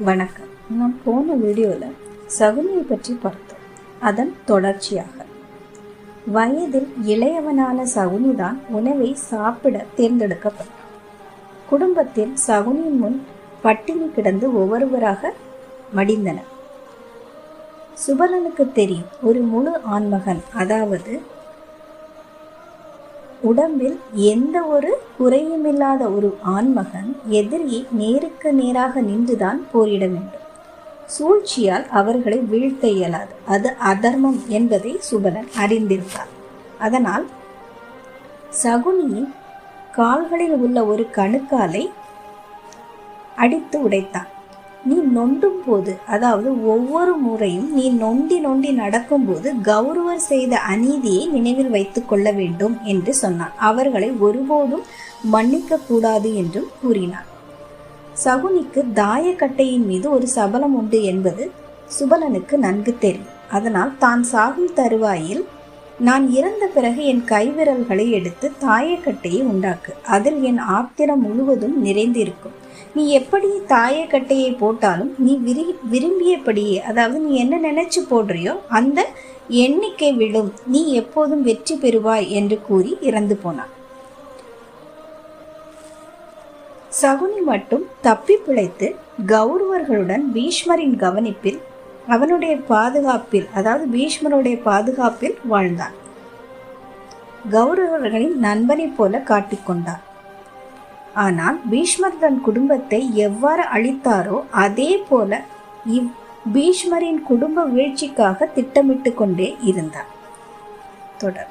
வணக்கம். நாம் போன வீடியோவில் சகுனியை பற்றி பார்த்தோம். அதன் தொடர்ச்சியாக வயதில் இளையவனான சகுனிதான் உணவை சாப்பிட தேர்ந்தெடுக்கப்பட்டான். குடும்பத்தில் சகுனியின் முன் பட்டினி கிடந்து ஒவ்வொருவராக மடிந்தனர். சுபலனுக்கு தெரியும், ஒரு முழு ஆண்மகன், அதாவது உடம்பில் எந்த ஒரு குறையுமில்லாத ஒரு ஆண்மகன் எதிரியை நேருக்கு நேராக நின்றுதான் போரிட வேண்டும். சூழ்ச்சியால் அவர்களை வீழ்த்த இயலாது. அது அதர்மம் என்பதை சுபலன் அறிந்திருந்தார். அதனால் சகுனியின் கால்களில் உள்ள ஒரு கணுக்காலை அடித்து உடைத்தான். நீ நொண்டும் போது, அதாவது ஒவ்வொரு முறையும் நீ நொண்டி நொண்டி நடக்கும்போது கௌரவர் செய்த அநீதியை நினைவில் வைத்துக் கொள்ள வேண்டும் என்று சொன்னான். அவர்களை ஒருபோதும் மன்னிக்க கூடாது என்றும் கூறினான். சகுனிக்கு தாயக்கட்டையின் மீது ஒரு சபலம் உண்டு என்பது சுபலனுக்கு நன்கு தெரியும். அதனால் தான் சாகும் தருவாயில், நான் இறந்த பிறகு என் கைவிரல்களை எடுத்து தாயக்கட்டையை உண்டாக்கு, அதில் என் ஆத்திரம் முழுவதும் நிறைந்திருக்கும். நீ எப்படி தாயக்கட்டையை போட்டாலும் நீ விரும்பியபடியே, அதாவது நீ என்ன நினைச்சு போடுறியோ அந்த எண்ணிக்கை விழும், நீ எப்போதும் வெற்றி பெறுவாய் என்று கூறி இறந்து போனான். சகுனி மட்டும் தப்பி பிழைத்து கௌரவர்களுடன் பீஷ்மரின் கவனிப்பில், அவனுடைய பாதுகாப்பில், அதாவது பீஷ்மருடைய பாதுகாப்பில் வாழ்ந்தான். கௌரவர்களின் நண்பனை போல காட்டிக்கொண்டான். ஆனால் பீஷ்மர் தன் குடும்பத்தை எவ்வாறு அழித்தாரோ அதே போல பீஷ்மரின் குடும்ப வீழ்ச்சிக்காக திட்டமிட்டு கொண்டே இருந்தார். தொடர்.